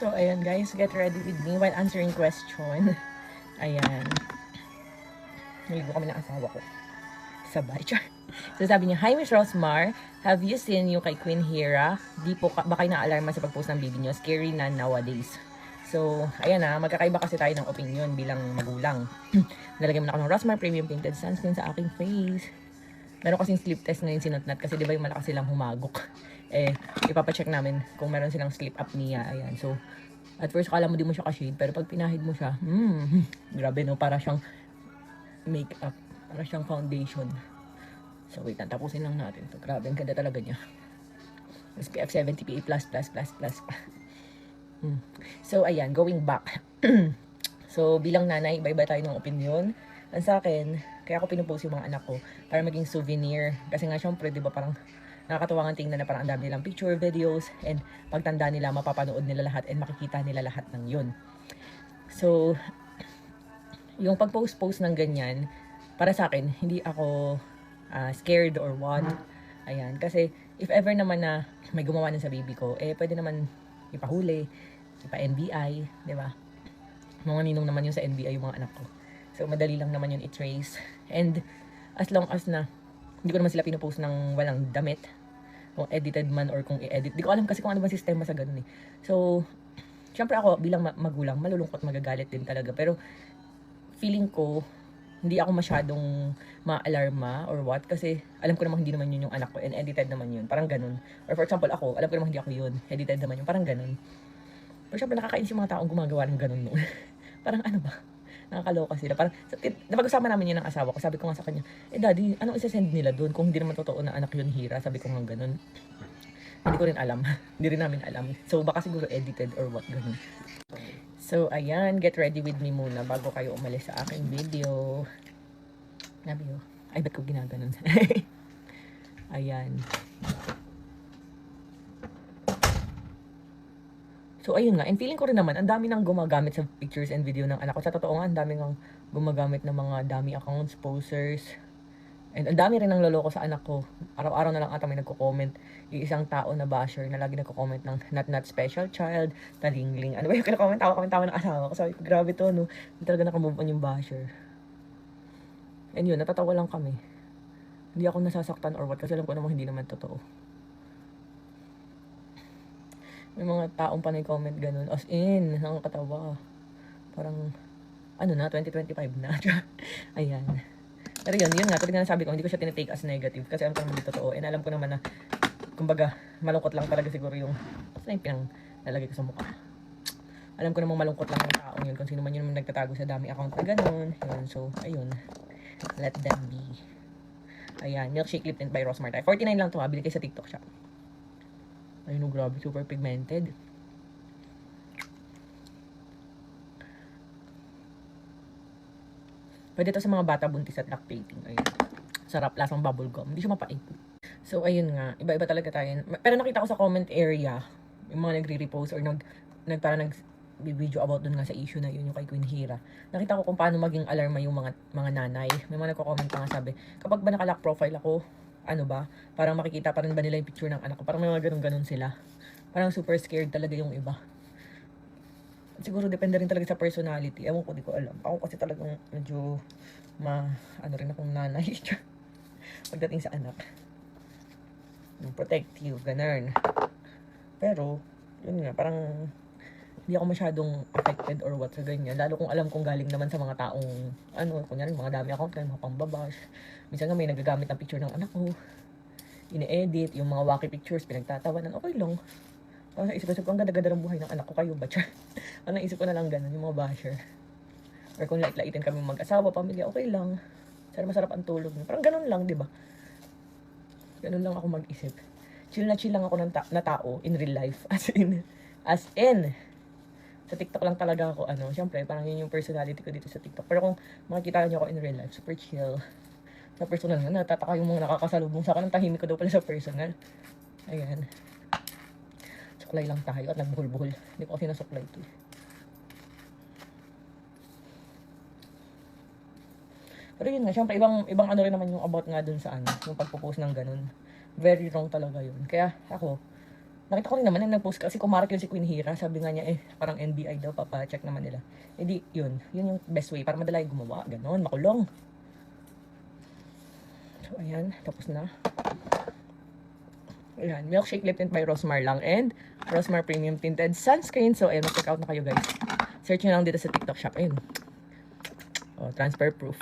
So, ayan guys, get ready with me while answering question. Ayan. Naligo kami ng asawa ko. Sabay. So, sabi niya, Hi, Miss Rosmar. Have you seen yung kay Queen Hera? Di po ba kayo na-alarma sa pag-post ng baby niyo? Scary na nowadays. So, ayan na. Magkakaiba kasi tayo ng opinion bilang magulang. Nalagyan mo na ako ng Rosmar Premium Painted Sunscreen sa aking face. Meron kasing sleep test ngayon sinutnat kasi di ba yung malakas silang humagok. Ipapacheck namin kung meron silang sleep apnea. Ayan. So, at first, kala mo di mo siya ka-shade. Pero pag pinahid mo siya, grabe no. Para siyang makeup. Para siyang foundation. So, wait lang. Tapusin lang natin. So, grabe. Ang ganda talaga niya. SPF 70 PA++++. So, ayan. Going back. So, bilang nanay, iba-iba tayo ng opinion. Ang sa akin, kaya ako pinupost yung mga anak ko para maging souvenir. Kasi nga, syempre, di ba parang nakakatuwa nga tingnan na parang ang dami nilang picture, videos, and pagtanda nila, mapapanood nila lahat and makikita nila lahat ng yun. So, yung pag-post-post ng ganyan, para sa akin, hindi ako scared or what. Ayan. Kasi, if ever naman na may gumawa nun sa baby ko, pwede naman ipahuli, ipa-NBI, di ba? Mga ninong naman yun sa NBI yung mga anak ko. So, madali lang naman yun i-trace. And, as long as na, hindi ko naman sila pinupost ng walang damit, kung edited man or kung i-edit. Di ko alam kasi kung ano ba sistema sa ganun eh. So, syempre ako bilang magulang, malulungkot, magagalit din talaga. Pero, feeling ko, hindi ako masyadong ma-alarma or what. Kasi, alam ko namang hindi naman yun yung anak ko and edited naman yun. Parang ganun. Or for example, ako, alam ko namang hindi ako yun. Edited naman yun. Parang ganun. Pero syempre, nakakainis yung mga taong gumagawa ng ganun noon. Parang ano ba? Nakakaloka sila. Parang, napag-usama namin yun ng asawa ko. Sabi ko nga sa kanya, daddy, anong isa-send nila doon? Kung hindi naman totoo na anak yun, Hira. Sabi ko nga ganun. Hindi ko rin alam. Hindi rin namin alam. So, baka siguro edited or what, ganun. So, ayan. Get ready with me muna bago kayo umalis sa aking video. Nabi yun. Ay, ba't ko ginaganon? Ayan. So, ayun nga. And feeling ko rin naman, ang dami nang gumagamit sa pictures and video ng anak ko. Sa totoo nga, ang dami nang gumagamit ng mga dummy accounts, posers. And ang dami rin nang loloko sa anak ko. Araw-araw na lang ata may nagko-comment. Yung isang tao na basher na lagi nagko-comment ng not special child, talingling. Ano ba yung kina-comment? Tawa ng asawa ko. Sabi ko, grabe to, no? Hindi talaga nakamove on yung basher. And yun, natatawa lang kami. Hindi ako nasasaktan or what kasi alam ko namang hindi naman totoo. May mga taong panay comment ganun. As in, nakakatawa. Parang, ano na, 2025 na. Ayan. Pero yun nga, tulad nga sabi ko, hindi ko siya tinitake as negative kasi alam ko naman hindi totoo. And alam ko naman na, kumbaga, malungkot lang talaga siguro yung, basta yung pinang lalagay ko sa mukha. Alam ko namang malungkot lang yung taong yun kung sino man yun nagtatago sa dami account na ganun. Yun, so, ayun. Let them be. Ayan, Milkshake Lip Tint by Rosmar. 49 lang to ha, bili kayo sa TikTok shop. Ayun, oh, grabe, super pigmented. Pwede to sa mga bata, buntis at lactating. Ayun. Sarap, lasang bubblegum. Hindi siya mapait. So, ayun nga. Iba-iba talaga tayo. Pero nakita ko sa comment area, yung mga nagre-repost or nag-video about dun nga sa issue na yun, yung kay Queen Hera. Nakita ko kung paano maging alarma yung mga nanay. May mga nagko-comment pa nga sabi, kapag ba naka-lock profile ako, ano ba? Parang makikita pa rin ba nila yung picture ng anak ko? Parang may mga ganun-ganun sila. Parang super scared talaga yung iba. Siguro depende rin talaga sa personality. Ewan ko, di ko alam. Ako kasi talagang medyo ano rin akong nanay. Pagdating sa anak. Protective, ganun. Pero, yun nga, parang hindi ako masyadong affected or what sa ganyan. Lalo kung alam kong galing naman sa mga taong, kunyari, mga dami account kayo, mga pambabash. Minsan nga may nagagamit ng picture ng anak ko. Ine-edit, yung mga wacky pictures, pinagtatawanan, okay lang. Parang isip-isip ko, ang ganda-ganda ng buhay ng anak ko, kayo ba? Ang naisip ko na lang ganun, yung mga basher. Or kung lait-laitin kami mag-asawa, pamilya, okay lang. Sana masarap ang tulog. Parang ganun lang, di ba? Ganun lang ako mag-isip. Chill lang ako na tao in real life. As in, sa TikTok lang talaga ako, syempre, parang yun yung personality ko dito sa TikTok. Pero kung makikita niyo ako in real life, super chill. Sa personal nga, natataka yung mga nakakasalubong sa akin. Ang tahimik ko daw pala sa personal. Ayan. Suklay lang tayo at nagbuhol-buhol. Hindi ko kasi nasuklay ito. Pero yun nga, syempre, ibang ano rin naman yung about nga dun sa yung pagpo-post ng ganun. Very wrong talaga yun. Kaya ako, Nakita ko rin naman na nag-post kasi kumarak yun si Queen Hira. Sabi nga niya parang NBI daw, papacheck naman nila. Hindi, yun yung best way para madala yung gumawa. Ganon, makulong. So, ayan, tapos na. Ayan, milkshake lip tint by Rosmar lang and Rosmar Premium Tinted Sunscreen. So, ayan, mag-check out na kayo guys. Search nyo lang dito sa TikTok shop. Ayun. Oh, transfer proof.